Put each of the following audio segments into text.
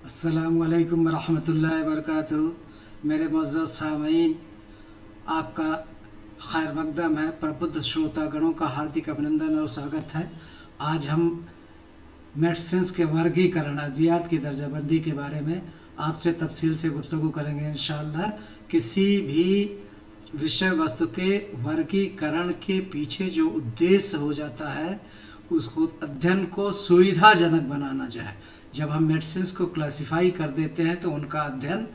अस्सलामुअलैकुम वरहमतुल्लाहि वबरकातुहू। मेरे मुअज़्ज़ज़ सामीन, आपका खैर मक़दम है। प्रबुद्ध श्रोतागणों का हार्दिक अभिनंदन और स्वागत है। आज हम मेडिसिन्स के वर्गीकरण, अद्वियात की दर्जाबंदी के बारे में आपसे तफसील से गुफ्तगू करेंगे इंशाअल्लाह। किसी भी विषय वस्तु के वर्गीकरण के पीछे जो उद्देश्य हो जाता है, उसको अध्ययन को सुविधाजनक बनाना चाहे। जब हम मेडिसिन्स को क्लासिफाई कर देते हैं तो उनका अध्ययन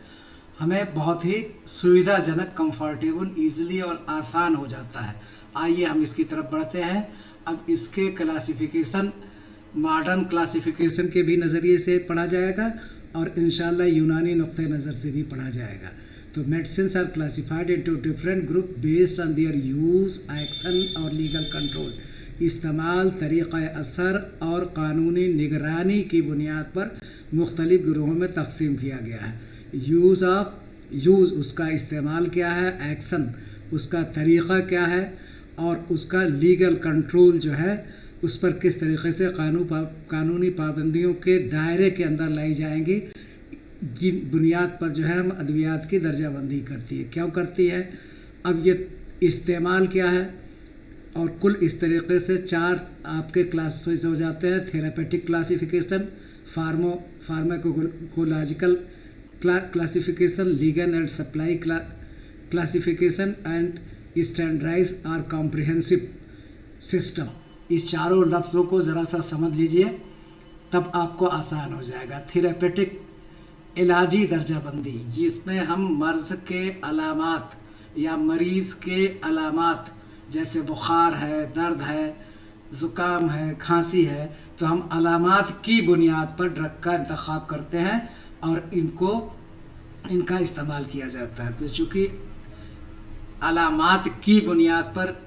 हमें बहुत ही सुविधाजनक, कंफर्टेबल, ईजिली और आसान हो जाता है। आइए हम इसकी तरफ बढ़ते हैं। अब इसके क्लासिफिकेशन मॉडर्न क्लासिफिकेशन के भी नज़रिए से पढ़ा जाएगा और इंशाअल्लाह यूनानी नुक्ते नज़र से भी पढ़ा जाएगा। तो medicines are classified into different group based on their use, action और लीगल कंट्रोल। इस्तेमाल, तरीक़ा असर और कानूनी निगरानी की बुनियाद पर मुख्तलिफ़ ग्रोहों में तकसीम किया गया है। यूज़ उसका इस्तेमाल क्या है, एक्शन उसका तरीक़ा क्या है और उसका लीगल कंट्रोल जो है उस पर किस तरीक़े से कानूनी पाबंदियों के दायरे के अंदर लाई जाएंगी, की बुनियाद पर जो है हम अद्वियात की दर्जाबंदी करती है। क्यों करती है? अब ये इस्तेमाल क्या है और कुल इस तरीके से चार आपके क्लासेस हो जाते हैं। Therapeutic classification, pharmacological classification, legal and supply classification and standardize और कॉम्प्रिहेंसिव सिस्टम। इस चारों लफ्ज़ों को ज़रा सा समझ लीजिए, तब आपको आसान हो जाएगा। थेरापेटिक इलाजी दर्जाबंदी, जिसमें हम मर्ज़ के अलामात या मरीज़ के अलामात जैसे बुखार है, दर्द है, ज़ुकाम है, खांसी है, तो हम अलामात की बुनियाद पर ड्रग का इंतखाब करते हैं और इनका इस्तेमाल किया जाता है। तो चूँकि अलामात की बुनियाद पर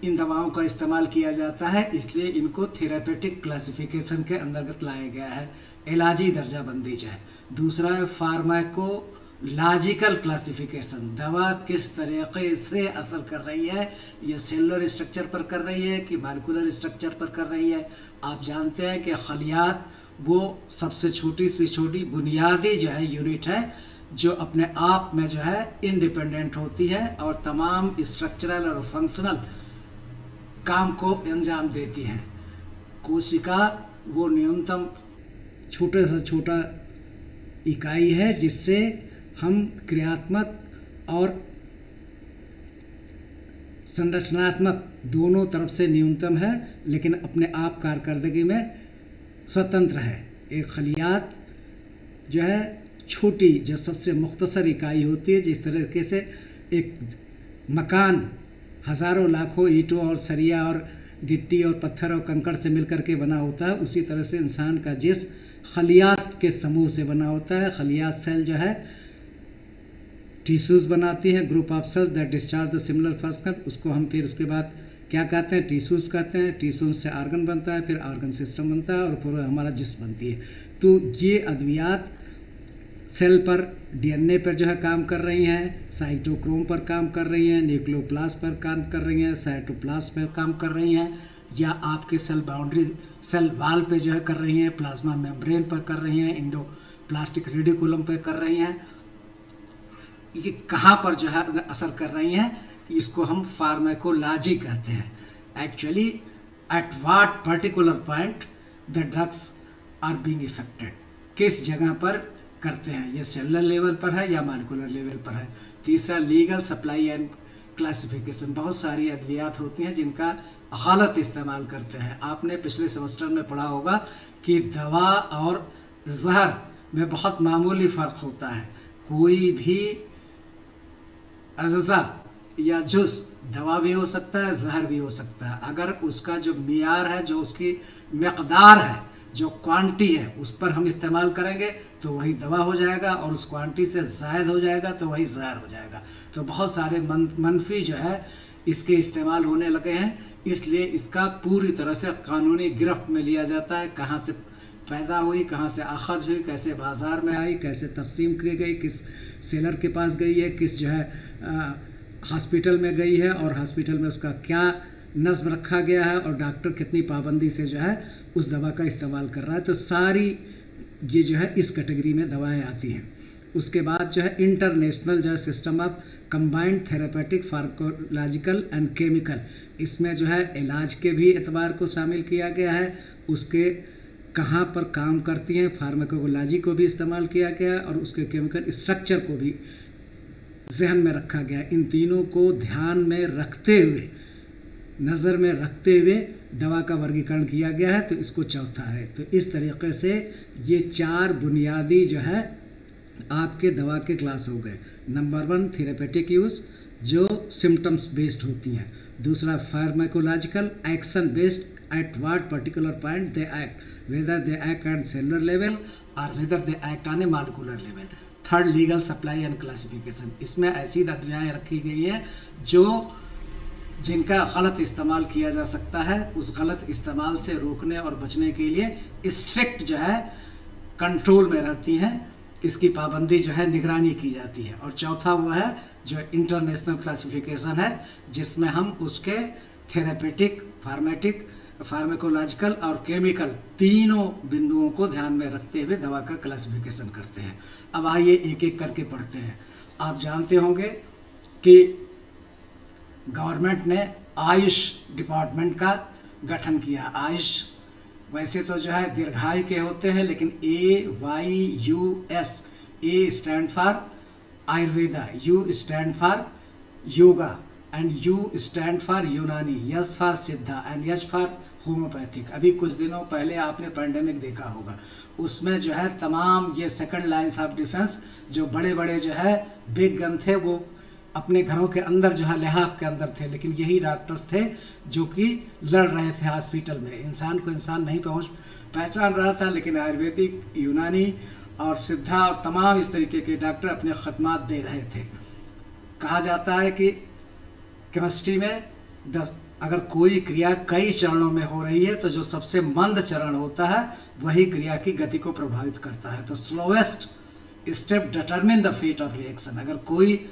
इन दवाओं का इस्तेमाल किया जाता है, इसलिए इनको थेरापेटिक क्लासिफिकेशन के अंतर्गत लाया गया है। इलाजी दर्जाबंदी जो है। दूसरा है फार्माकोलॉजिकल क्लासिफिकेशन, दवा किस तरीक़े से असर कर रही है, ये सेलुलर स्ट्रक्चर पर कर रही है कि मॉलिक्यूलर स्ट्रक्चर पर कर रही है। आप जानते हैं कि खलियात वो सबसे छोटी से छोटी बुनियादी जो है यूनिट है जो अपने आप में जो है इंडिपेंडेंट होती है और तमाम स्ट्रक्चरल और फंक्शनल काम को अंजाम देती हैं। कोशिका वो न्यूनतम छोटे से छोटा इकाई है जिससे हम क्रियात्मक और संरचनात्मक दोनों तरफ से न्यूनतम है, लेकिन अपने आप कारकर्दगी में स्वतंत्र है। एक खलियात जो है छोटी, जो सबसे मुख्तसर इकाई होती है, जिस तरीके से एक मकान हज़ारों लाखों ईंटों और सरिया और गिट्टी और पत्थर और कंकड़ से मिलकर के बना होता है, उसी तरह से इंसान का जिस्म खलियात के समूह से बना होता है। खलियात सेल जो है टिश्यूज़ बनाती हैं, group of cells that discharge the similar function. उसको हम फिर उसके बाद क्या कहते हैं, टिश्यूज़ कहते हैं। टिश्यूज़ से ऑर्गन बनता है, फिर ऑर्गन सिस्टम बनता है और पूरा हमारा जिस्म बनती है। तो ये अद्वियात सेल पर, डीएनए पर जो है काम कर रही हैं, साइटोक्रोम पर काम कर रही हैं, न्यूक्लियोप्लास्ट पर काम कर रही हैं, साइटोप्लास्ट पर काम कर रही हैं, या आपके सेल बाउंड्री, सेल वाल पे जो है कर रही हैं, प्लाज्मा मेम्ब्रेन पर कर रही हैं, इंडोप्लास्टिक रेडिकुलम पर कर रही हैं। ये कहाँ पर जो है असर कर रही हैं, इसको हम फार्माकोलॉजी कहते हैं। Actually at what particular point the drugs are being effected, किस जगह पर करते हैं, ये सेलुलर लेवल पर है या मॉलिक्यूलर लेवल पर है। तीसरा लीगल सप्लाई एंड क्लासिफिकेशन, बहुत सारी अद्वियात होती हैं जिनका गलत इस्तेमाल करते हैं। आपने पिछले सेमेस्टर में पढ़ा होगा कि दवा और जहर में बहुत मामूली फ़र्क होता है। कोई भी अज़्ज़ा या जुज़ दवा भी हो सकता है, जहर भी हो सकता है। अगर उसका जो मियार है, जो उसकी मकदार है, जो क्वांटिटी है, उस पर हम इस्तेमाल करेंगे तो वही दवा हो जाएगा, और उस क्वांटिटी से ज़ायद हो जाएगा तो वही जहर हो जाएगा। तो बहुत सारे मनफी जो है इसके इस्तेमाल होने लगे हैं, इसलिए इसका पूरी तरह से कानूनी गिरफ्त में लिया जाता है। कहाँ से पैदा हुई, कहाँ से अखज़ हुई, कैसे बाज़ार में आई, कैसे तकसीम की गई, किस सेलर के पास गई है, किस जो है हॉस्पिटल में गई है और हॉस्पिटल में उसका क्या नज़्म रखा गया है और डॉक्टर कितनी पाबंदी से जो है उस दवा का इस्तेमाल कर रहा है। तो सारी ये जो है इस कैटेगरी में दवाएं आती हैं। उसके बाद जो है इंटरनेशनल जो है system of combined therapeutic pharmacological and chemical, इसमें जो है इलाज के भी एतबार को शामिल किया गया है, उसके कहाँ पर काम करती हैं फार्माकोलॉजी को भी इस्तेमाल किया गया है, और उसके केमिकल स्ट्रक्चर को भी जहन में रखा गया। इन तीनों को ध्यान में रखते हुए, नज़र में रखते हुए दवा का वर्गीकरण किया गया है, तो इसको चौथा है। तो इस तरीके से ये 4 बुनियादी जो है आपके दवा के क्लास हो गए। नंबर 1 थेरेपेटिक यूज़ जो सिम्टम्स बेस्ड होती हैं, दूसरा pharmacological action based at what particular point they act, whether they act at cellular level और whether they act on a molecular level. Third legal supply and classification, इसमें ऐसी दवाएं रखी गई हैं जो जिनका गलत इस्तेमाल किया जा सकता है, उस गलत इस्तेमाल से रोकने और बचने के लिए स्ट्रिक्ट जो है कंट्रोल में रहती हैं, इसकी पाबंदी जो है निगरानी की जाती है। और चौथा वो है जो इंटरनेशनल क्लासिफिकेशन है, जिसमें हम उसके थेरेपेटिक, फार्माकोलॉजिकल और केमिकल तीनों बिंदुओं को ध्यान में रखते हुए दवा का क्लासिफिकेशन करते हैं। अब आइए एक एक करके पढ़ते हैं। आप जानते होंगे कि गवर्नमेंट ने आयुष डिपार्टमेंट का गठन किया। आयुष वैसे तो जो है दीर्घायु के होते हैं, लेकिन AYUS, A stand for Ayurveda, U stand for yoga and U stand for यूनानी, S फॉर सिद्धा एंड H फॉर होम्योपैथिक। अभी कुछ दिनों पहले आपने पैंडेमिक देखा होगा, उसमें जो है तमाम ये सेकंड लाइन्स ऑफ डिफेंस जो बड़े बड़े जो है बिग गन थे, वो अपने घरों के अंदर जो है लिहाफ के अंदर थे, लेकिन यही डॉक्टर्स थे जो कि लड़ रहे थे हॉस्पिटल में। इंसान को इंसान नहीं पहचान रहा था, लेकिन आयुर्वेदिक, यूनानी और सिद्धा और तमाम इस तरीके के डॉक्टर अपने खदमात दे रहे थे। कहा जाता है कि केमिस्ट्री में अगर कोई क्रिया कई चरणों में हो रही है, तो जो सबसे मंद चरण होता है वही क्रिया की गति को प्रभावित करता है। तो slowest step determine the fate of reaction. अगर कोई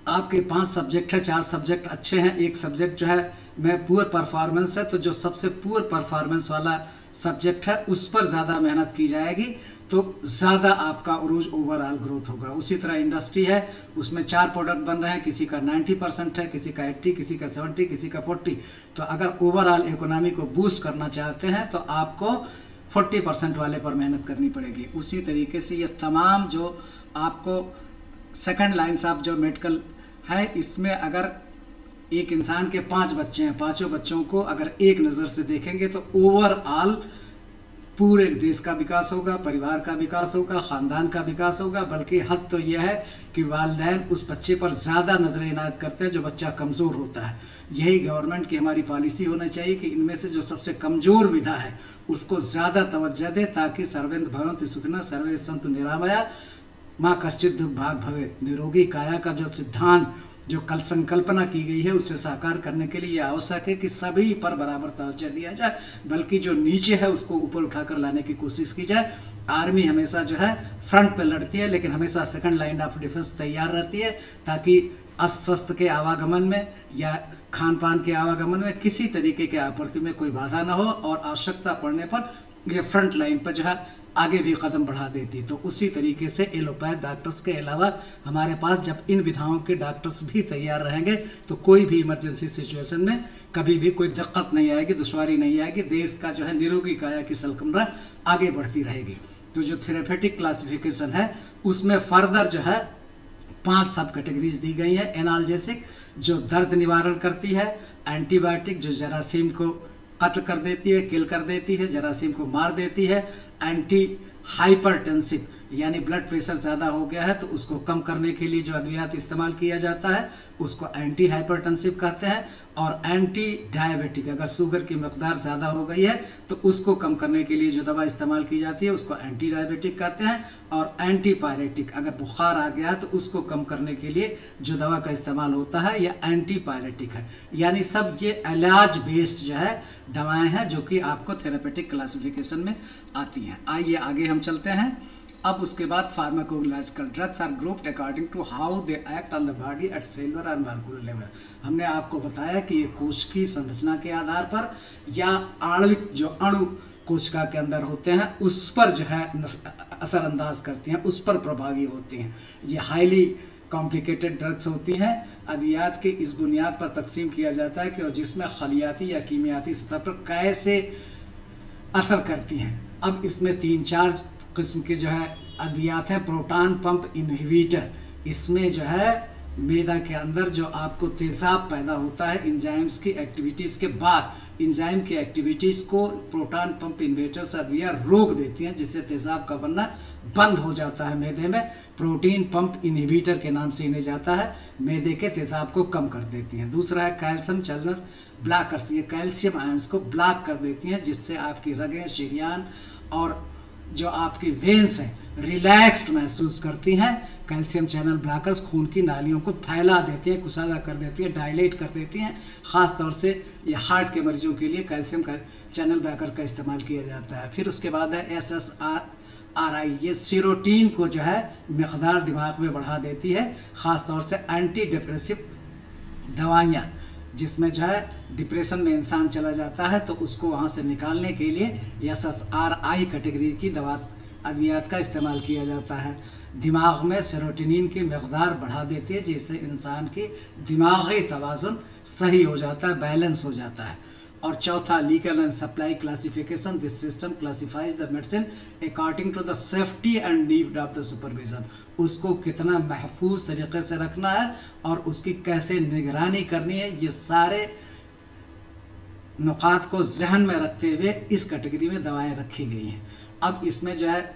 आपके 5 सब्जेक्ट है, 4 सब्जेक्ट अच्छे हैं, एक सब्जेक्ट जो है में पुअर परफॉर्मेंस है, तो जो सबसे पुअर परफॉर्मेंस वाला सब्जेक्ट है उस पर ज़्यादा मेहनत की जाएगी, तो ज़्यादा आपका उरूज ओवरऑल ग्रोथ होगा। उसी तरह इंडस्ट्री है, उसमें 4 प्रोडक्ट बन रहे हैं, किसी का 90% है, किसी का 80, किसी का 70, किसी का 40। तो अगर ओवरऑल इकोनॉमी को बूस्ट करना चाहते हैं तो आपको 40% वाले पर मेहनत करनी पड़ेगी। उसी तरीके से ये तमाम जो आपको सेकंड लाइन्स ऑफ जो मेडिकल है, इसमें अगर एक इंसान के 5 बच्चे हैं, 5 बच्चों को अगर एक नज़र से देखेंगे तो ओवरऑल पूरे देश का विकास होगा, परिवार का विकास होगा, ख़ानदान का विकास होगा। बल्कि हद तो यह है कि वालिदैन उस बच्चे पर ज़्यादा नज़र इनायत करते हैं जो बच्चा कमज़ोर होता है। यही गवर्नमेंट की हमारी पॉलिसी होना चाहिए कि इनमें से जो सबसे कमज़ोर विधा है उसको ज़्यादा तवज्जो दे, ताकि सर्वेंद्र भवन्तु सुखिनः सर्वे सन्तु निरामया माँ कश्चित् दुर्भाग् भवेत्। निरोगी काया का जो सिद्धांत, जो कल संकल्पना की गई है, उसे साकार करने के लिए आवश्यक है कि सभी पर बराबर तवज्जो दिया जाए, बल्कि जो नीचे है उसको ऊपर उठाकर लाने की कोशिश की जाए। आर्मी हमेशा जो है फ्रंट पे लड़ती है, लेकिन हमेशा सेकंड लाइन ऑफ डिफेंस तैयार रहती है, ताकि अस्त्र के आवागमन में या खान पान के आवागमन में किसी तरीके के आपूर्ति में कोई बाधा न हो, और आवश्यकता पड़ने पर ये फ्रंट लाइन पर जो है आगे भी कदम बढ़ा देती। तो उसी तरीके से एलोपैथ डॉक्टर्स के अलावा हमारे पास जब इन विधाओं के डॉक्टर्स भी तैयार रहेंगे, तो कोई भी इमरजेंसी सिचुएशन में कभी भी कोई दिक्कत नहीं आएगी, दुश्वारी नहीं आएगी। देश का जो है निरोगी काया की सलकमरा आगे बढ़ती रहेगी। तो जो थेरेपेटिक क्लासिफिकेशन है उसमें फर्दर जो है 5 सब कैटेगरीज दी गई है। एनाल्जेसिक जो दर्द निवारण करती है, एंटीबायोटिक जो जरासीम को कत्ल कर देती है, किल कर देती है, जरासीम को मार देती है, एंटी हाइपरटेंसिव यानी ब्लड प्रेशर ज़्यादा हो गया है तो उसको कम करने के लिए जो अद्वियात इस्तेमाल किया जाता है उसको एंटी हाइपरटेंसिव कहते हैं, और एंटी डायबिटिक अगर शुगर की मकदार ज़्यादा हो गई है तो उसको कम करने के लिए जो दवा इस्तेमाल की जाती है उसको एंटी डायबिटिक कहते हैं, और एंटी पायरेटिक अगर बुखार आ गया है तो उसको कम करने के लिए जो दवा का इस्तेमाल होता है यह एंटी पायरेटिक है। यानी सब ये इलाज बेस्ड जो है दवाएँ हैं जो कि आपको थेरेपेटिक क्लासिफिकेशन में आती हैं। आइए आगे हम चलते हैं। अब उसके बाद pharmacological drugs are grouped according to how they act on the body at cellular and molecular level. हमने आपको बताया कि ये कोश की संरचना के आधार पर या आणविक जो अणु कोशिका के अंदर होते हैं उस पर जो है असरअंदाज करती हैं, उस पर प्रभावी होती हैं। ये हाईली कॉम्प्लिकेटेड ड्रग्स होती हैं। अद्वियात के इस बुनियाद पर तकसीम किया जाता है कि और जिसमें खलियाती या कीमियाती सतह पर कैसे असर करती हैं। अब इसमें 3-4 किस्म के जो है अद्वियात हैं। प्रोटॉन पंप इनहिबिटर, इसमें जो है मैदा के अंदर जो आपको तेजाब पैदा होता है एंजाइम्स की एक्टिविटीज़ के बाद, एंजाइम की एक्टिविटीज़ को प्रोटॉन पंप इनहिबिटर्स अद्विया रोक देती हैं, जिससे तेजाब का बनना बंद हो जाता है मैदे में। प्रोटीन पंप इनहिबिटर के नाम से इन्हें जाता है, मैदे के तेजाब को कम कर देती हैं। दूसरा है कैल्शियम चैनल ब्लॉकर्स, ये कैल्शियम आयंस को ब्लॉक कर देती हैं, जिससे आपकी रगें, शरीयान और जो आपकी वेन्स हैं रिलैक्स्ड महसूस करती हैं। कैल्शियम चैनल ब्लॉकर्स खून की नालियों को फैला देती हैं, कुशादा कर देती हैं, डायलेट कर देती हैं। ख़ास तौर से ये हार्ट के मरीजों के लिए कैल्शियम का चैनल ब्लॉकर का इस्तेमाल किया जाता है। फिर उसके बाद है SSRI, ये सीरोटीन को जो है मकदार दिमाग में बढ़ा देती है। ख़ास तौर से एंटी डिप्रेसिव दवाइयाँ, जिसमें जो है डिप्रेशन में इंसान चला जाता है तो उसको वहाँ से निकालने के लिए SSRI कैटेगरी की दवा अद्वियात का इस्तेमाल किया जाता है। दिमाग में सेरोटोनिन की मकदार बढ़ा देती है, जिससे इंसान की दिमागी तवाज़ुन सही हो जाता है, बैलेंस हो जाता है। और चौथा legal and supply classification, this system classifies the medicine according to the safety and need of the supervision. उसको कितना महफूज तरीके से रखना है और उसकी कैसे निगरानी करनी है, ये सारे नुकात को जहन में रखते हुए इस कैटेगरी में दवाएं रखी गई हैं। अब इसमें जो है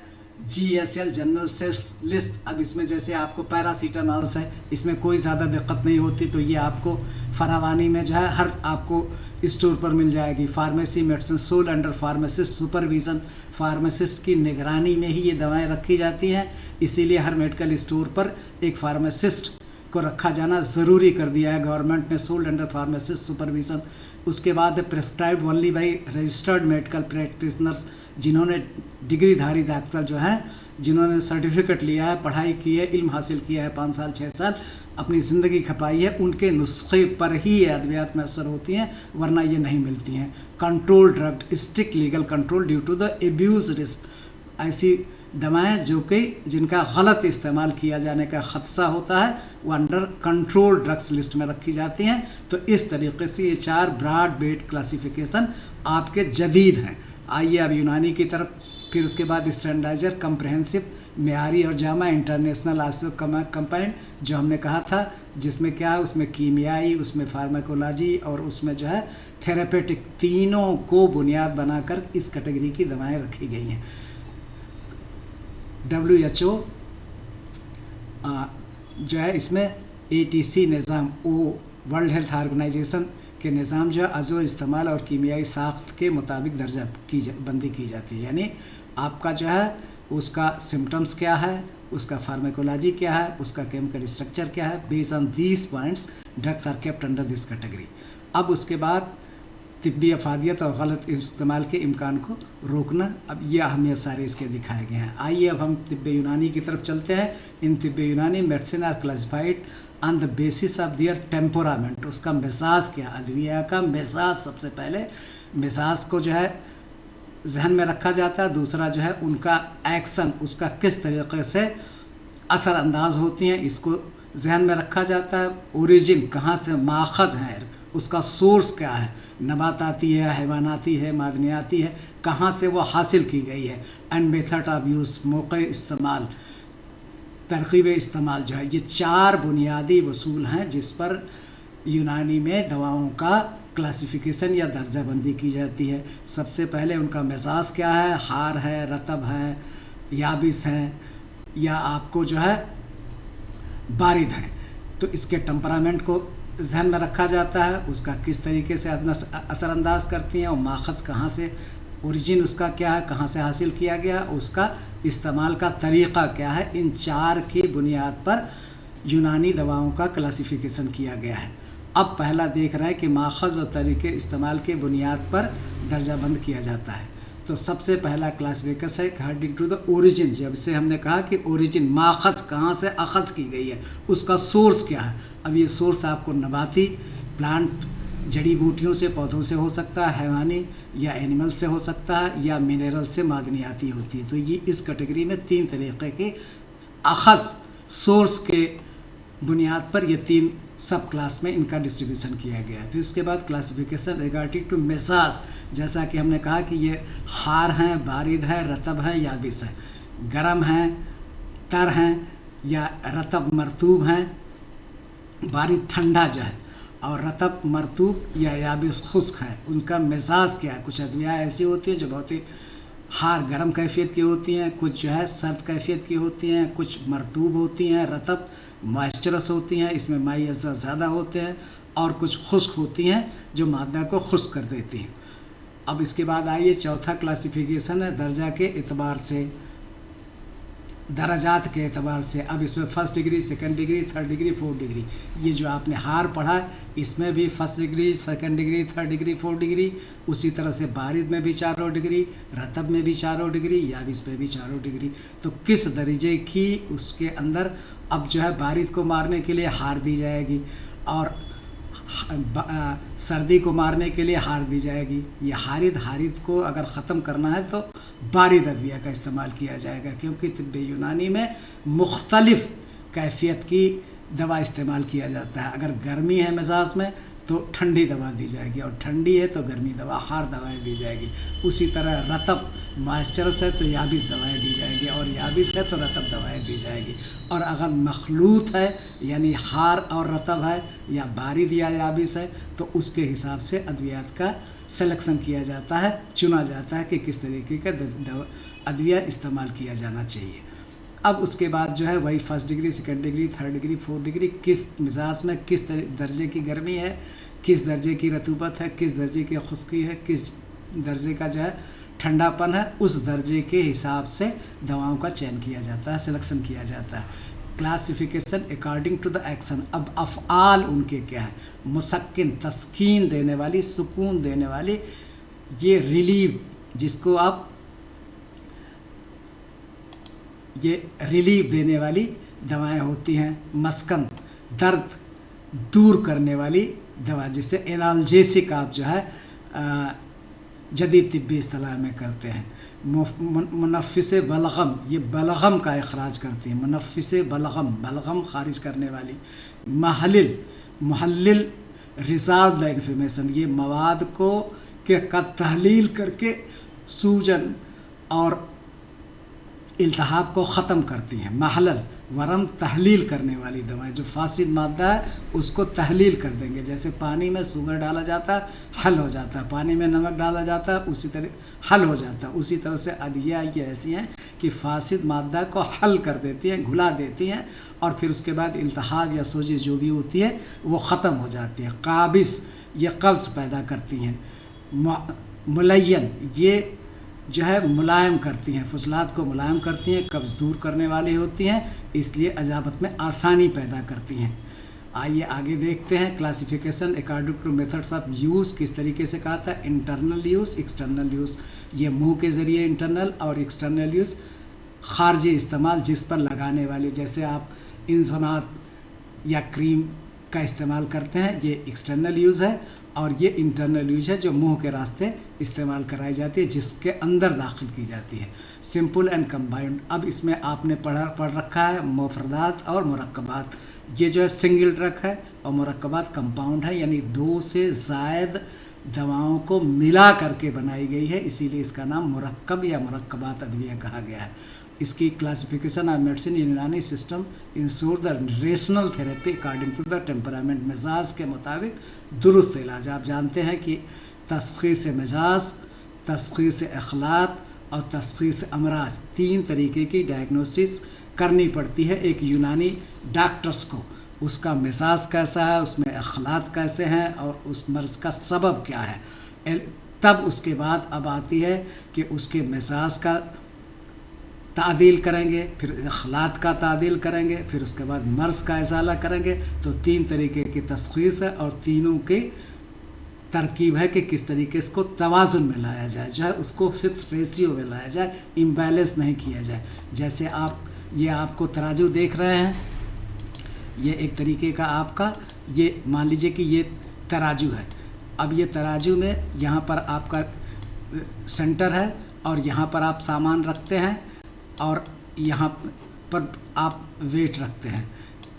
GSL जनरल सेल्स लिस्ट, अब इसमें जैसे आपको पैरासीटामॉल है, इसमें कोई ज़्यादा दिक्कत नहीं होती, तो ये आपको फरावानी में जो है हर आपको स्टोर पर मिल जाएगी। Pharmacy medicine sold under pharmacist supervision, pharmacist की निगरानी में ही ये दवाएं रखी जाती हैं। इसीलिए हर मेडिकल स्टोर पर एक फार्मासिस्ट को रखा जाना ज़रूरी कर दिया है गवर्नमेंट ने, सोल्ड अंडर फार्मासिस्ट सुपरविज़न। उसके बाद prescribed only by registered medical practitioners, जिन्होंने डिग्रीधारी डॉक्टर जो हैं, जिन्होंने सर्टिफिकेट लिया है, पढ़ाई की है, इल्म हासिल किया है, 5 साल 6 साल अपनी ज़िंदगी खपाई है, उनके नुस्खे पर ही ये अद्वियात मैसर होती हैं, वरना ये नहीं मिलती हैं। Control drug, strict legal control due to the abuse risk, ऐसी दवाएं जो कि जिनका गलत इस्तेमाल किया जाने का खदशा होता है वो अंडर कंट्रोल ड्रग्स लिस्ट में रखी जाती हैं। तो इस तरीके से ये 4 ब्रॉड बेस्ड क्लासिफिकेशन आपके जदीद हैं। आइए अब यूनानी की तरफ। फिर उसके बाद स्टैंडर्डाइजर, कंप्रहेंसिव, मेयारी और जामा इंटरनेशनल आसो कंपाउंड जो हमने कहा था, जिसमें क्या है, उसमें कीमियाई, उसमें फार्माकोलॉजी और उसमें जो है थेरेपेटिक, तीनों को बुनियाद बनाकर इस कैटेगरी की दवाएं रखी गई हैं। WHO जो है इसमें ATC निज़ाम, वो वर्ल्ड हेल्थ ऑर्गेनाइजेशन के निज़ाम जो है अज़ो इस्तेमाल और कीमियाई साख्त के मुताबिक दर्जा बंदी की जाती है। यानी आपका जो है उसका सिम्टम्स क्या है, उसका फार्माकोलॉजी क्या है, उसका केमिकल स्ट्रक्चर क्या है, based on these points drugs are kept under this category. अब उसके बाद तिब्बी अफादियत और गलत इस्तेमाल के इम्कान को रोकना, अब ये अहमियत सारे इसके दिखाए गए हैं। आइए अब हम तिब्ब यूनानी की तरफ चलते हैं। इन तिब्ब Unani medicine are classified on the basis of their temperament, उसका मिजाज क्या, अद्विया का मिजाज, सबसे पहले मिजाज को जो है जहन में रखा जाता है। दूसरा जो है उनका एक्शन, उसका किस तरीके से असरअंदाज होती हैं, इसको जहन में रखा जाता है। ओरिजिन, कहाँ से माखज है, उसका सोर्स क्या है, नबाताती है, हैवानाती है, मादनियाती है, कहाँ से वो हासिल की गई है। एंड मेथड ऑफ यूज़, मौके इस्तेमाल, तरकीब इस्तेमाल जो है, ये 4 बुनियादी वसूल हैं जिस पर यूनानी में दवाओं का क्लासिफिकेशन या दर्जाबंदी की जाती है। सबसे पहले उनका मिजाज क्या है, हार है, रतब है, याबिस हैं, या आपको जो है बारिद हैं। तो इसके टेम्परामेंट को जहन में रखा जाता है, उसका किस तरीके से असरअंदाज करती हैं, और माखज कहाँ से, ओरिजिन उसका क्या है, कहाँ से हासिल किया गया, उसका इस्तेमाल का तरीक़ा क्या है। इन 4 की बुनियाद पर यूनानी दवाओं का क्लासिफिकेशन किया गया है। अब पहला देख रहा है कि माखज और तरीके इस्तेमाल के बुनियाद पर दर्जाबंद किया जाता है। तो सबसे पहला क्लासिफिकेशन है अकॉर्डिंग टू द ओरिजिन। जब से हमने कहा कि ओरिजिन माखज कहाँ से अखज की गई है, उसका सोर्स क्या है। अब ये सोर्स आपको नबाती प्लांट जड़ी बूटियों से, पौधों से हो सकता है, हैवानी या एनिमल से हो सकता है, या मिनरल से मादनियाती होती है। तो ये इस कैटेगरी में 3 तरीक़े के अखज सोर्स के बुनियाद पर ये 3 सब क्लास में इनका डिस्ट्रीब्यूशन किया गया है। फिर उसके बाद क्लासिफिकेशन रिगार्डिंग टू मिजाज, जैसा कि हमने कहा कि ये हार हैं, बारिद है, रतब है, याबिस है, गर्म हैं, तर हैं, या रतब मरतूब हैं, बारिद ठंडा जो है, और रतब मरतूब या याबिस खुश्क है। उनका मिजाज क्या है। कुछ अद्विया ऐसी होती है जो बहुत ही हार गर्म कैफियत की होती हैं, कुछ जो है सर्द कैफियत की होती हैं, कुछ मरतूब होती हैं, रतब मॉइस्चरस होती हैं, इसमें माई अज़ा ज़्यादा होते हैं, और कुछ खुश्क होती हैं जो मादा को खुश्क कर देती हैं। अब इसके बाद आइए चौथा क्लासिफिकेशन है दर्जा के एतबार से, दराजात के एतबार से। अब इसमें first degree, second degree, third degree, fourth degree. ये जो आपने हार पढ़ा है इसमें भी first degree, second degree, third degree, fourth degree. उसी तरह से बारिद में भी 4 डिग्री, रतब में भी 4 डिग्री, याबिस में भी 4 डिग्री। तो किस दर्जे की उसके अंदर अब जो है बारिद को मारने के लिए हार दी जाएगी, और सर्दी को मारने के लिए हार दी जाएगी। ये हारिद को अगर ख़त्म करना है तो बारिद अद्विया का इस्तेमाल किया जाएगा, क्योंकि तिब्बे यूनानी में मुख्तलिफ़ कैफियत की दवा इस्तेमाल किया जाता है। अगर गर्मी है मिजाज में तो ठंडी दवा दी जाएगी, और ठंडी है तो गर्मी दवा, हार दवाएं दी जाएगी। उसी तरह रतब मॉइस्चरस है तो याबिस दवाएं दी जाएगी, और याबिस है तो रतब दवाएं दी जाएगी। और अगर मखलूत है यानी हार और रतब है, या बारिद या याबिस है, तो उसके हिसाब से अद्वियात का सिलेक्शन किया जाता है, चुना जाता है कि किस तरीके का अद्विया इस्तेमाल किया जाना चाहिए। अब उसके बाद जो है वही first degree, second degree, third degree, fourth degree, किस मिजाज में किस दर्जे की गर्मी है, किस दर्जे की रतूबत है, किस दर्जे की खुश्की है, किस दर्जे का जो है ठंडापन है, उस दर्जे के हिसाब से दवाओं का चयन किया जाता है, सिलेक्शन किया जाता है। Classification according to the action. अब अफ़आल उनके क्या है। मुसक्किन, तस्कीन देने वाली, सुकून देने वाली, ये रिलीव, जिसको आप ये रिलीफ देने वाली दवाएं होती हैं। मस्कन, दर्द दूर करने वाली दवा, जिसे एनाल्जेसिक आप जो है जदीद तिब्बी इस्तिलाह में करते हैं। मुनफ़िस बलगम, ये बलगम का इखराज करती हैं। मुनफ़िस बलगम, बलगम खारिज करने वाली। महलिल, मुहल्लिल रिज़ाल्व द इन्फॉर्मेशन, ये मवाद को का तहलील करके सूजन और इल्तिहाब को ख़त्म करती हैं। महलल, वरम तहलील करने वाली दवाएं, जो फासिद मादा है उसको तहलील कर देंगे। जैसे पानी में शुगर डाला जाता है, हल हो जाता है, पानी में नमक डाला जाता है, उसी तरह हल हो जाता है। उसी तरह से अदविया ये ऐसी हैं कि फासिद मादा को हल कर देती हैं, घुला देती हैं, और फिर उसके बाद इल्तिहाब या सोजिश जो भी होती है वो ख़त्म हो जाती है। काबिस, ये कब्ज़ पैदा करती हैं। मुलय्यन, ये जो है मुलायम करती हैं, फुसलात को मुलायम करती हैं, कब्ज़ दूर करने वाली होती हैं, इसलिए अजाबत में आसानी पैदा करती हैं। आइए आगे देखते हैं classification according two methods of use. किस तरीके से कहा था, इंटरनल यूज़, एक्सटर्नल यूज़। ये मुंह के ज़रिए इंटरनल, और एक्सटर्नल यूज़ खारजी इस्तेमाल, जिस पर लगाने वाली, जैसे आप इंजमात या क्रीम का इस्तेमाल करते हैं, ये एक्सटर्नल यूज़ है। और ये इंटरनल यूज है जो मुंह के रास्ते इस्तेमाल कराई जाती है, जिसके अंदर दाखिल की जाती है। Simple and combined. अब इसमें आपने पढ़ रखा है मुफरदात और मुरक्कबात। ये जो है सिंगल ड्रग है, और मुरक्कबात कंपाउंड है, यानी 2 से ज़ायद दवाओं को मिला करके बनाई गई है, इसीलिए इसका नाम मुरक्कब या मुरक्कबात अद्विया कहा गया है। इसकी classification of medicine in Unani system ensure the rational therapy according to the temperament, मिजाज के मुताबिक दुरुस्त इलाज। आप जानते हैं कि तशख़ीस मिजाज, तशख़ीस अखलात और तशख़ीस अमराज, 3 तरीके की डायग्नोसिस करनी पड़ती है एक यूनानी डॉक्टर्स को। उसका मिजाज कैसा है, उसमें अखलात कैसे हैं, और उस मर्ज़ का सबब क्या है। तब उसके बाद अब आती है कि उसके मिजाज का तादील करेंगे, फिर अखलात का तादील करेंगे, फिर उसके बाद मर्ज़ का इज़ाला करेंगे। तो 3 तरीके की तशख़ीस है, और तीनों के तरकीब है कि किस तरीके से इसको तवाज़ुन में लाया जाए, जो है उसको फिक्स रेशियो में लाया जाए, इम्बैलेंस नहीं किया जाए। जैसे ये आपको तराजू देख रहे हैं, ये एक तरीके का आपका, ये मान लीजिए कि ये तराजू है। अब ये तराजू में यहाँ पर आपका सेंटर है और यहाँ पर आप सामान रखते हैं और यहाँ पर आप वेट रखते हैं।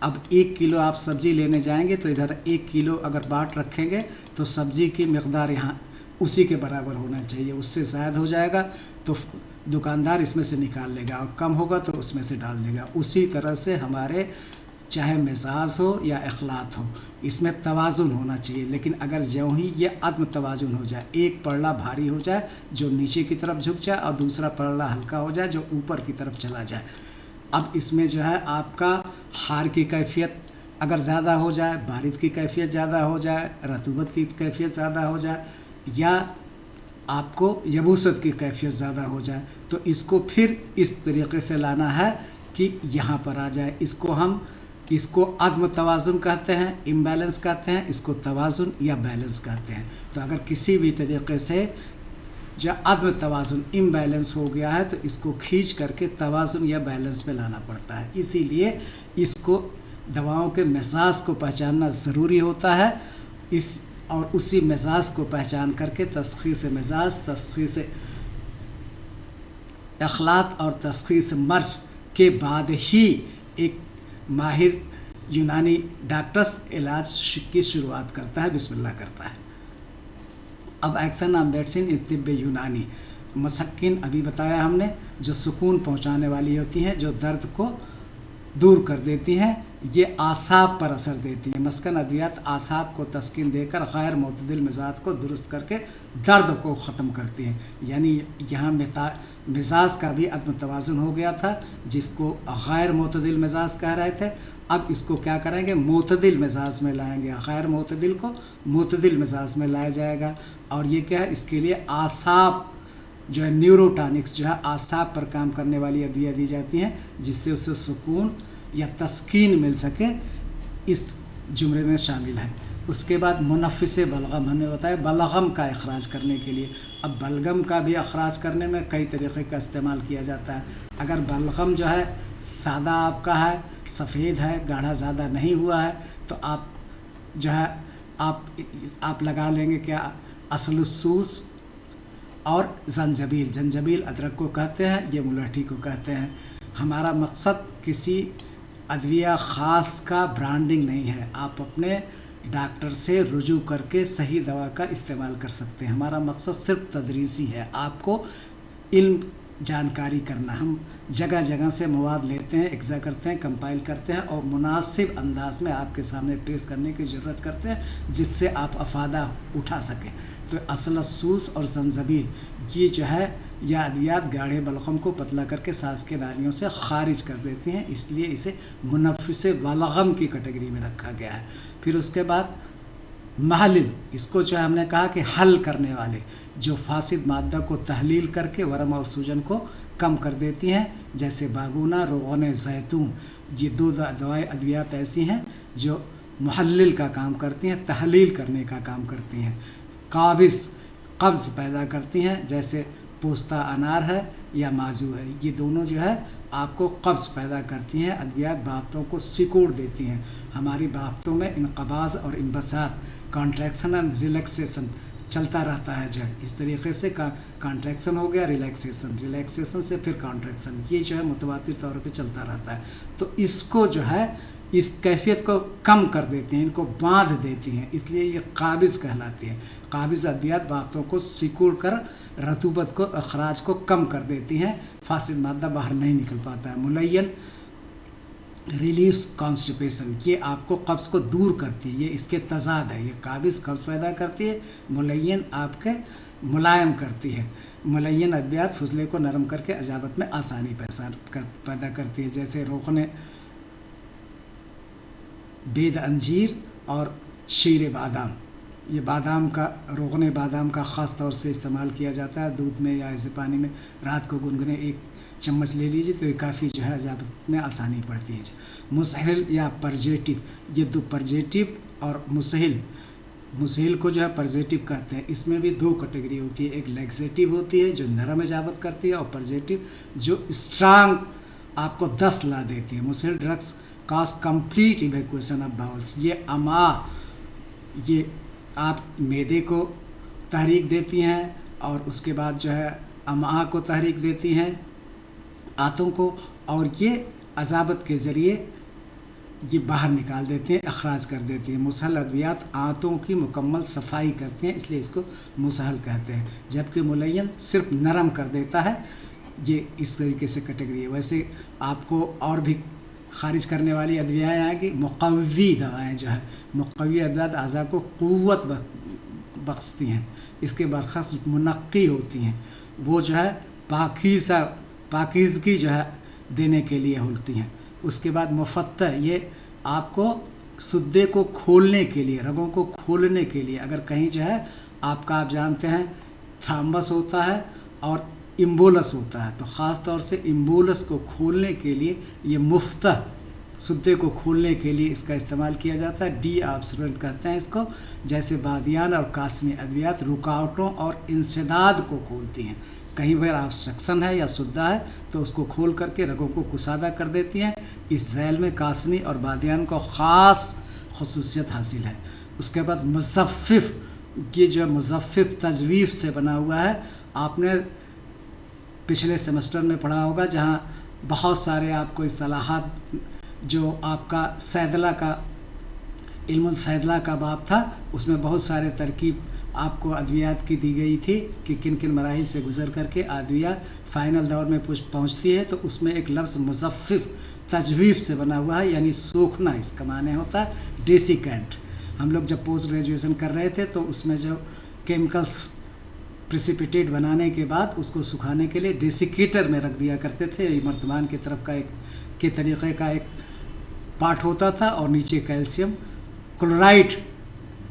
अब 1 किलो आप सब्ज़ी लेने जाएंगे तो इधर 1 किलो अगर बाट रखेंगे तो सब्ज़ी की मिक़दार यहाँ उसी के बराबर होना चाहिए। उससे ज़ायद हो जाएगा तो दुकानदार इसमें से निकाल लेगा और कम होगा तो उसमें से डाल देगा। उसी तरह से हमारे चाहे मिजाज हो या अखलाक हो, इसमें तवाज़ुन होना चाहिए। लेकिन अगर ज्यों ही ये अदम तवाज़ुन हो जाए, एक पलड़ा भारी हो जाए जो नीचे की तरफ झुक जाए और दूसरा पलड़ा हल्का हो जाए जो ऊपर की तरफ चला जाए, अब इसमें जो है आपका हार की कैफियत अगर ज़्यादा हो जाए, बारिद की कैफियत ज़्यादा हो जाए, रतूबत की कैफियत ज़्यादा हो जाए या आपको यबूसत की कैफियत ज़्यादा हो जाए, तो इसको फिर इस तरीके से लाना है कि यहाँ पर आ जाए। इसको अदम तवाज़ुन कहते हैं, इम्बैलेंस कहते हैं, इसको तवाज़ुन या बैलेंस कहते हैं। तो अगर किसी भी तरीके से जो अदम तवाज़ुन इम्बैलेंस हो गया है तो इसको खींच करके तवाज़ुन या बैलेंस में लाना पड़ता है। इसीलिए इसको दवाओं के मिजाज को पहचानना ज़रूरी होता है। और उसी मिजाज को पहचान करके तशख़ीस मिजाज, तशख़ीस अखलाक और तशख़ीस मर्ज के बाद ही एक माहिर यूनानी डॉक्टर्स इलाज की शुरुआत करता है, बिस्मिल्लाह करता है। अब एक्शन ऑफ मेडिसिन इन तिब्ब यूनानी, मसक्किन अभी बताया हमने, जो सुकून पहुंचाने वाली होती हैं, जो दर्द को दूर कर देती हैं, ये आसाब पर असर देती हैं। मस्कन अद्वियात आसाब को तस्कीन देकर गैर मुतदिल मिजाज को दुरुस्त करके दर्द को ख़त्म करती हैं। यानी यहाँ मिजाज का भी अदम तवाज़ुन हो गया था, जिसको गैर मुतदिल मिजाज कह रहे थे। अब इसको क्या करेंगे, मुतदिल मिजाज में लाएंगे। गैर मुतदिल को मुतदिल मिजाज में लाया जाएगा। और ये क्या है, इसके लिए आसाब जो है न्यूरोटॉनिक्स जो है आसाब पर काम करने वाली अद्विया दी जाती हैं, जिससे उसे सुकून या तस्कीन मिल सके, इस जुमरे में शामिल है। उसके बाद मुनफ़िस बलगम हमने बताया, बलगम का अखराज करने के लिए। अब बलगम का भी अखराज करने में कई तरीक़े का इस्तेमाल किया जाता है। अगर बलगम जो है सादा आपका है, सफ़ेद है, गाढ़ा ज़्यादा नहीं हुआ है, तो आप जो है आप लगा लेंगे क्या, असलुसूस और जंजबील अदरक को कहते हैं, ये मुलट्ठी को कहते हैं। हमारा मकसद किसी अद्विया ख़ास का ब्रांडिंग नहीं है। आप अपने डॉक्टर से रुजू करके सही दवा का इस्तेमाल कर सकते हैं। हमारा मकसद सिर्फ तदरीसी है, आपको इल्म जानकारी करना। हम जगह जगह से मवाद लेते हैं, इकज़ा करते हैं, कंपाइल करते हैं और मुनासिब अंदाज में आपके सामने पेश करने की ज़रूरत करते हैं, जिससे आप अफादा उठा सकें। तो असलसूस और जंजबील ये जो है यह अद्वियात गाढ़े बलगम को पतला करके सांस के नालियों से खारिज कर देती हैं, इसलिए इसे मुनफ़िस बलगम की कैटेगरी में रखा गया है। फिर उसके बाद महलिल, इसको जो है हमने कहा कि हल करने वाले, जो फासिद मादा को तहलील करके वरम और सूजन को कम कर देती हैं, जैसे बागुना, रोग़न ज़ैतून। ये 2 दवाएँ अद्वियात ऐसी हैं जो महलिल का काम करती हैं, तहलील करने का काम करती हैं। कब्ज़ पैदा करती हैं, जैसे पोस्ता अनार है या माजू है, ये दोनों जो है आपको कब्ज़ पैदा करती हैं। अद्वियात बाफ्तों को सिकोड़ देती हैं। हमारी बाफ्तों में इनक़बाज़ और इंबसात, कॉन्ट्रैक्शन एंड रिलैक्सेशन चलता रहता है। जो इस तरीके से कॉन्ट्रैक्शन हो गया, रिलैक्सेशन से फिर कॉन्ट्रैक्शन, ये जो है मुतवातिर तौर पे चलता रहता है। तो इसको जो है इस कैफियत को कम कर देती हैं, इनको बांध देती हैं, इसलिए ये काबिज़ कहलाती है। काबिज़ अद्वियात बाफ्तों को सिकुड़ कर रतूबत को, अखराज को कम कर देती हैं, फासिद मादा बाहर नहीं निकल पाता है। मुलय्यन रिलीव्स कॉन्स्टिपेशन, ये आपको कब्ज़ को दूर करती है, ये इसके तज़ाद है। ये काबिज़ कब्ज़ पैदा करती है, मुलय्यन आपके मुलायम करती है। मुलय्यन अद्वियात फुजले को नरम करके अजाबत में आसानी पैदा करती है, जैसे रोग़न बेद अंजीर और शीर बादाम। ये बादाम का, रोग़न बादाम का ख़ास तौर से इस्तेमाल किया जाता है दूध में या ऐसे पानी में। रात को गुनगुने 1 चम्मच ले लीजिए तो ये काफ़ी जो है अजाबत में आसानी पड़ती है। मुसहिल या परजेटिव, ये 2 परजेटिव और मुसहिल मुसेल को जो है परजेटिव कहते हैं। इसमें भी दो कैटेगरी होती है, एक लैक्सेटिव होती है जो नरम इजाबत करती है, और परजेटिव जो स्ट्रांग आपको दस्त ला देती है। मुसेल drugs cause complete evacuation of bowels. ये आप मैदे को तहरीक देती हैं और उसके बाद जो है अमा को तहरीक देती हैं, आंतों को, और ये अजाबत के ज़रिए ये बाहर निकाल देते हैं, अखराज कर देती हैं। मुसहल अद्वियात आंतों की मुकम्मल सफाई करते हैं, इसलिए इसको मुसहल कहते हैं। जबकि मुलय्यन सिर्फ नरम कर देता है। ये इस तरीके से कैटेगरी है। वैसे आपको और भी खारिज करने वाली अद्वियाएँ आएंगी। मुक़व्वी दवाएँ जो है, मुक़व्वी अद्वियात अज़ा को क़ुव्वत बख्शती हैं। इसके बरखस मुनक्की होती हैं, वो जो है पाकीज़गी जो है देने के लिए होती हैं। उसके बाद मुफ़त्तह, ये आपको सुद्दे को खोलने के लिए, रगों को खोलने के लिए, अगर कहीं जो है आपका आप जानते हैं थ्राम्बस होता है और इम्बोलस होता है, तो ख़ास तौर से इम्बोलस को खोलने के लिए ये मुफ्तह, सुद्दे को खोलने के लिए इसका इस्तेमाल किया जाता है। डी ऑब्सरेंट कहते हैं इसको। जैसे बादियान और कास्मी अद्वियात रुकावटों और इंसदाद को खोलती हैं। कहीं पर ऑब्स्ट्रक्शन है या सुद्दा है तो उसको खोल करके रगों को कुसादा कर देती हैं। इस झैल में कास्मी और बादियान को ख़ास खसूसियत हासिल है। उसके बाद मुज़फ़्फ़िफ़, ये जो मुज़फ़्फ़िफ़ तजवीफ़ से बना हुआ है, आपने पिछले सेमेस्टर में पढ़ा होगा, जहाँ बहुत सारे आपको इस्तिलाहात, जो आपका सैदला का इल्मुल सैदला का बाब था, उसमें बहुत सारे तरकीब आपको अद्वियात की दी गई थी कि किन किन मराहिल से गुज़र करके अद्वियात फ़ाइनल दौर में पहुँचती है। तो उसमें एक लफ्ज़ मुज़फ़्फ़िफ़ तजवीफ़ से बना हुआ है, यानी सूखना इसका माने होता है डेसिकेंट। हम लोग जब पोस्ट ग्रेजुएशन कर रहे थे तो उसमें जो केमिकल्स प्रेसिपिटेट बनाने के बाद उसको सुखाने के लिए डेसिकेटर में रख दिया करते थे। ये मर्तबान की तरफ का के तरीक़े का एक पार्ट होता था और नीचे कैल्शियम क्लोराइड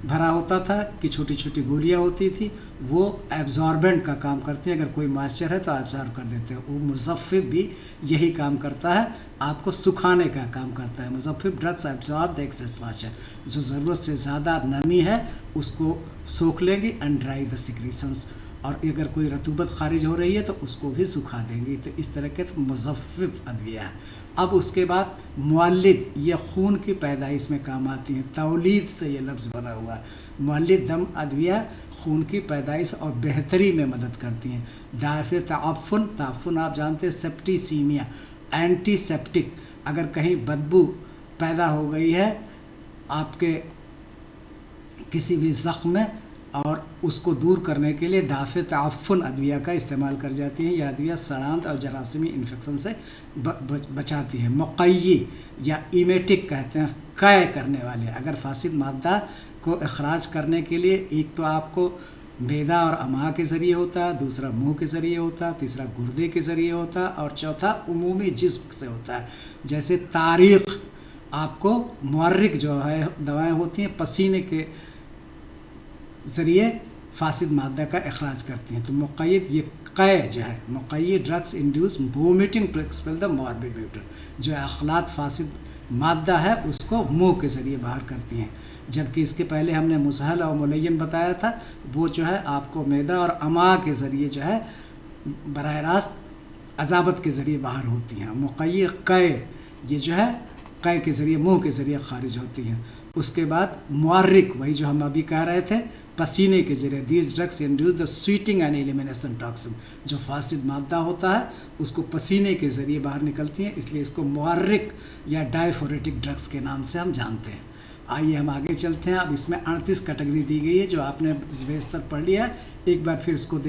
भरा होता था कि छोटी छोटी गोलियां होती थी, वो एब्जॉर्बेंट का काम करती हैं। अगर कोई मॉइस्चर है तो एब्जॉर्ब कर देते हैं। वो मुज़फ़्फ़िफ़ भी यही काम करता है, आपको सुखाने का काम करता है। मुज़फ़्फ़िफ़ drugs absorb the excess moisture, जो ज़रूरत से ज़्यादा नमी है उसको सोख लेंगे एंड ड्राई द सिक्रीशंस, और अगर कोई रतूबत खारिज हो रही है तो उसको भी सुखा देंगी। तो इस तरह के मुज़फ़्फ़िफ़ अद्विया है। अब उसके बाद मुअल्लिद, ये खून की पैदाइश में काम आती हैं। तौलीद से ये लफ्ज़ बना हुआ है। मुअल्लिद दम अद्विया खून की पैदाइश और बेहतरी में मदद करती हैं। दाफ़े ताफ़ुन, ताफ़ुन आप जानते हैं सेप्टिसीमिया, एंटीसेप्टिक। अगर कहीं बदबू पैदा हो गई है आपके किसी भी ज़ख्म में, और उसको दूर करने के लिए दाफ़े ताफ़ुन अद्विया का इस्तेमाल कर जाती हैं। यह अद्विया सड़ांत और जरासीमी इन्फेक्शन से बचाती है। मुक़य्यी या इमेटिक कहते हैं, क़य करने वाले। अगर फासिद मादा को अखराज करने के लिए एक तो आपको मैदा और अमा के ज़रिए होता है, दूसरा मुंह के ज़रिए होता है, तीसरा गुर्दे के ज़रिए होता है, और चौथा उमूमी जिस्म से होता है। जैसे तारीख़, आपको मुअर्रिक जो है दवाएँ होती हैं पसीने के ज़रिए फासिद मादा का अखराज करती हैं। तो मुक़य्यद, ये क़य जो है, मुक़य्यद drugs induce vomiting to expel the morbid matter, जो अखलात फासिद मादा है उसको मुंह के ज़रिए बाहर करती हैं। जबकि इसके पहले हमने मुसहल और मुलय्यन बताया था, वो जो है आपको मैदा और अमा के ज़रिए जो है बराह रास्त अजाबत के ज़रिए बाहर होती हैं। मुक़य्यद क़य, ये जो है क़य के ज़रिए मुँह के ज़रिए खारिज होती हैं। उसके बाद मुअर्रिक, वही जो हम अभी कह रहे थे, पसीने के जरिए। These drugs induce the sweating and elimination toxin, जो फासिद मादा होता है उसको पसीने के ज़रिए बाहर निकलती हैं, इसलिए इसको मुअर्रिक या डायफोरेटिक ड्रग्स के नाम से हम जानते हैं। आइए हम आगे चलते हैं। अब इसमें 38 कैटेगरी दी गई है जो आपने बेस्तर पढ़ लिया है, एक बार फिर इसको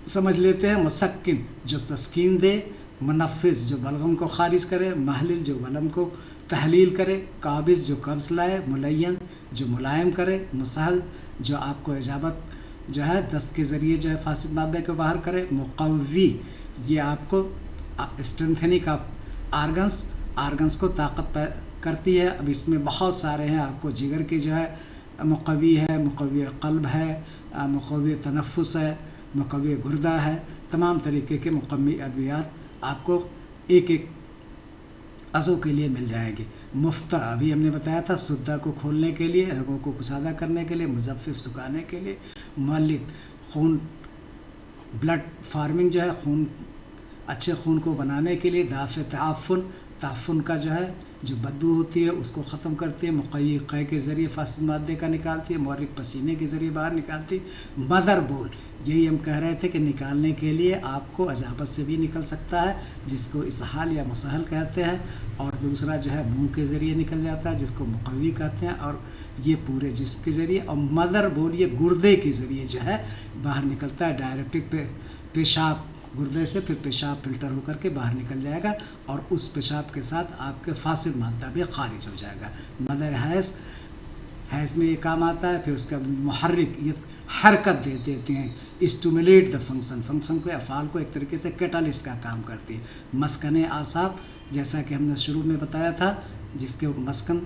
समझ लेते हैं। मुसक्किन, जो तस्कीन दे। मुनफ़िज़, जो बलगम को खारिज करे। महलिल, जो बलम को तहलील करे। काबिज़, जो कब्ज़ लाए। मुलय्यन, जो मुलायम करे। मुसहल, जो आपको इजाबत जो है दस्त के ज़रिए जो है फासिद मादे को बाहर करे। मुक़व्वी, ये आपको स्ट्रेंथनिंग ऑफ आर्गन्स को ताकत करती है। अब इसमें बहुत सारे हैं, आपको जिगर की जो है मुक़व्वी है, मुक़व्वी क़ल्ब है, मुक़व्वी तनफ़ुस है, मुक़व्वी गुर्दा है। तमाम तरीके के मुक़व्वी अद्वियात आपको एक एक अज़ों के लिए मिल जाएंगे। मुफ्ता अभी हमने बताया था, सुद्दा को खोलने के लिए, रगों को कुसादा करने के लिए, मुजफ्फिफ सुखाने के लिए, मुअल्लिक खून ब्लड फार्मिंग जो है खून अच्छे खून को बनाने के लिए, दाफ़े ताफ़ुन का जो है जो बदबू होती है उसको ख़त्म करती है, मुक़य्यी क़ै के ज़रिए फासिद मादे का निकालती है, मुहर्रिक पसीने के ज़रिए बाहर निकालती है। मदर बोल, यही हम कह रहे थे कि निकालने के लिए आपको अजाबत से भी निकल सकता है जिसको इसहाल या मुसहल कहते हैं, और दूसरा जो है मुंह के ज़रिए निकल जाता है जिसको मुक़व्वी कहते हैं, और ये पूरे जिस्म के ज़रिए। और मदर बोल ये गुर्दे के ज़रिए जो है बाहर निकलता है, डायरेक्ट पेशाब गुर्दे से फिर पेशाब फिल्टर होकर के बाहर निकल जाएगा और उस पेशाब के साथ आपके फासिद मादा भी खारिज हो जाएगा। मदर हैज़ में ये काम आता है। फिर उसका मुहर्रिक ये हरकत दे देते हैं, स्टिमुलेट द फंक्शन को अफ़ाल को एक तरीके से कैटालिस्ट का काम करती है। मस्कन आसाब जैसा कि हमने शुरू में बताया था, जिसके मस्कन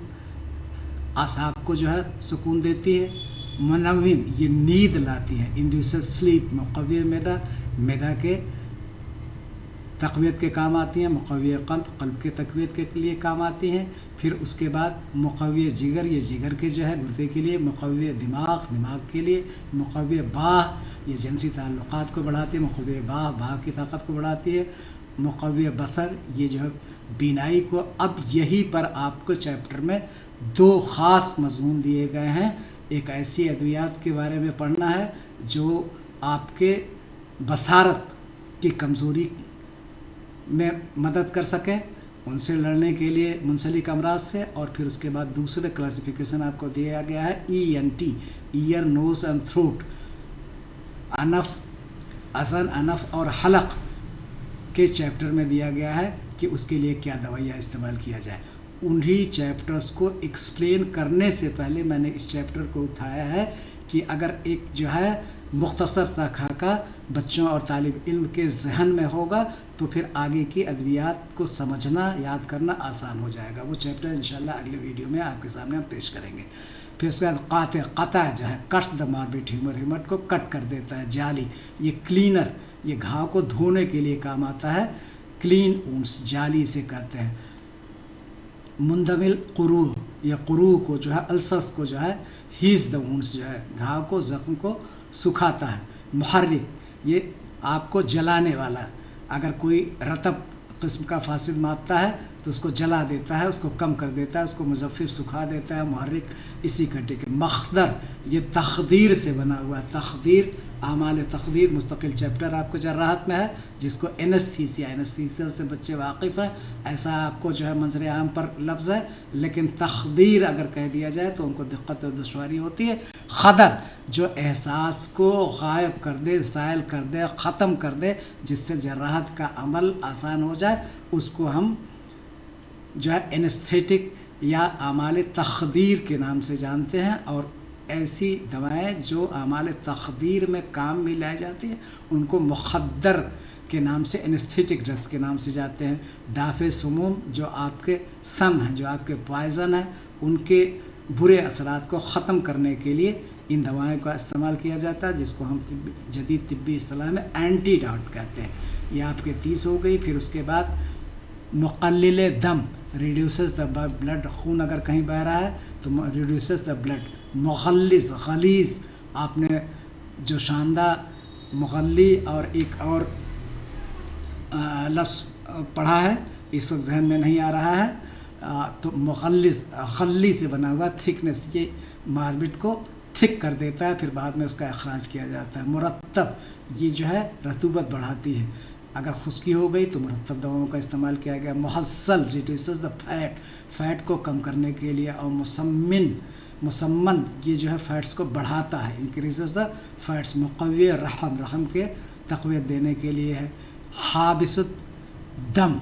आसाब को जो है सुकून देती है। मुनव्विम ये नींद लाती है, इंड्यूसेस स्लीप। मुक़व्वी मैदा के तक़वियत के काम आती हैं, मुक़व्वी क़ल्ब के तक़वियत के लिए काम आती हैं। फिर उसके बाद मुक़व्वी जिगर, ये जिगर के जो है गुर्दे के लिए, मुक़व्वी दिमाग के लिए, मुक़व्वी बाह ये जिनसी ताल्लुक़ात को बढ़ाती है, मुक़व्वी बाह की ताकत को बढ़ाती है, मुक़व्वी बसर ये जो है बीनाई को। अब यहीं पर आपको चैप्टर में 2 ख़ास मज़मून दिए गए हैं। एक ऐसी अद्वियात के बारे में पढ़ना है जो आपके बसारत की कमज़ोरी में मदद कर सकें, उनसे लड़ने के लिए मुंसलिक अमराज से। और फिर उसके बाद दूसरे क्लासिफिकेशन आपको दिया गया है ENT, ear nose and throat, अनफ अज़न अनफ और हलक के चैप्टर में दिया गया है कि उसके लिए क्या दवाइयाँ इस्तेमाल किया जाए। उन्हीं चैप्टर्स को एक्सप्लेन करने से पहले मैंने इस चैप्टर को उठाया है कि अगर एक जो है मुख्तसर सा खाका बच्चों और तालिब इल्म के जहन में होगा तो फिर आगे की अद्वियात को समझना याद करना आसान हो जाएगा। वो चैप्टर इंशाल्लाह अगले वीडियो में आपके सामने हम पेश करेंगे। फिर उसके बाद क़ता जो है कट्स द मार्बिट ह्यूमर को कट कर देता है। जाली ये क्लीनर, ये घाव को धोने के लिए काम आता है, क्लीन ऊंस जाली से करते हैं। मुंदमिल कुरू, या कुरू को जो है अल्सर्स को जो है हीज़ द वुंड्स जो है घाव को ज़ख्म को सुखाता है। मुहर्रिक ये आपको जलाने वाला, अगर कोई रतब किस्म का फासिद मारता है तो उसको जला देता है, उसको कम कर देता है, उसको मुजफ्फिफ सुखा देता है। मुहर्रिक इसी कटे के। मखदर ये तखदीर से बना हुआ, तखदीर आमाल तखदीर मुस्तकिल चैप्टर आपको जर्राहत में है, जिसको एनेस्थीसिया से बच्चे वाकिफ़ हैं। ऐसा आपको जो है मंजर आम पर लफ्ज़ है, लेकिन तखदीर अगर कह दिया जाए तो उनको दिक्कत और दुश्वारी होती है। खदर जो एहसास को गायब कर दे, ज़ायल कर दे, ख़त्म कर दे, जिससे जर्राहत का अमल आसान हो जाए, उसको हम जो है एनेस्थेटिक या आमाल तखदीर के नाम से जानते हैं। और ऐसी दवाएं जो आमाल तखदीर में काम में लाई जाती हैं उनको मुखद्दर के नाम से, एनेस्थेटिक ड्रग्स के नाम से जाते हैं। दाफ़े सुमूम जो आपके सम हैं, जो आपके पॉइज़न हैं, उनके बुरे असरात को ख़त्म करने के लिए इन दवाओं का इस्तेमाल किया जाता है, जिसको हम जदीद तिब्बी इस्तिलाह में एंटीडॉट कहते हैं। ये आपके 30 हो गई। फिर उसके बाद मुक़ल्लिल दम, रिड्यूसेस द ब्लड, खून अगर कहीं बह रहा है तो रिड्यूसेस द ब्लड। मुग़ल्लिज़ गलीज़, आपने जो शानदार मुग़ल्ली और एक और लफ्ज़ पढ़ा है, इस वक्त जहन में नहीं आ रहा है, तो मुग़ल्लिज़ खल्ली से बना हुआ, थिकनेस, ये मार्बिट को थिक कर देता है, फिर बाद में उसका अखराज किया जाता है। मुरत्तब ये जो है रतूबत बढ़ाती है, अगर खुश्की हो गई तो मुरत्तब दवाओं का इस्तेमाल किया गया। मुहस्सल रिड्यूसेस द फैट को कम करने के लिए। और मुसम्मन ये जो है फैट्स को बढ़ाता है, इंक्रीजेस द फैट्स। मुक़व्वी रहम के तक़वियत देने के लिए है। हाबिसुद दम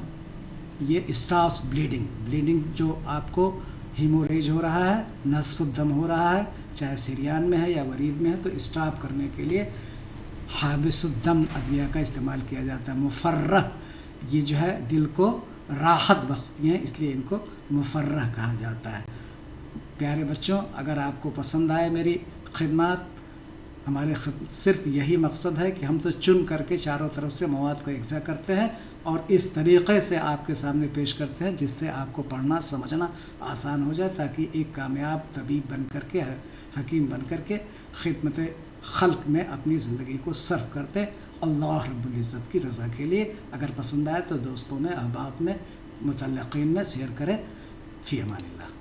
ये स्टॉप्स ब्लीडिंग जो आपको हीमोरेज हो रहा है, नस्फुद्दम हो रहा है, चाहे सीरियान में है या वरीद में है, तो स्टॉप करने के लिए हाबिसुद्दम अद्विया का इस्तेमाल किया जाता है। मुफर्रह ये जो है दिल को राहत बख्शती हैं, इसलिए इनको मुफर्रह कहा जाता है। प्यारे बच्चों, अगर आपको पसंद आए मेरी खिदमत हमारे सिर्फ यही मकसद है कि हम तो चुन करके चारों तरफ से मवाद को इकट्ठा करते हैं और इस तरीक़े से आपके सामने पेश करते हैं जिससे आपको पढ़ना समझना आसान हो जाए, ताकि एक कामयाब तबीब बन करके, हकीम बन करके खिदमत खल्क में अपनी ज़िंदगी को सर्व करते अल्लाह रब्बुल इज़्ज़त की रज़ा के लिए। अगर पसंद आए तो दोस्तों में, अहबाब में, मुतल्लक़ीन में शेयर करें। फ़ी अमानिल्लाह।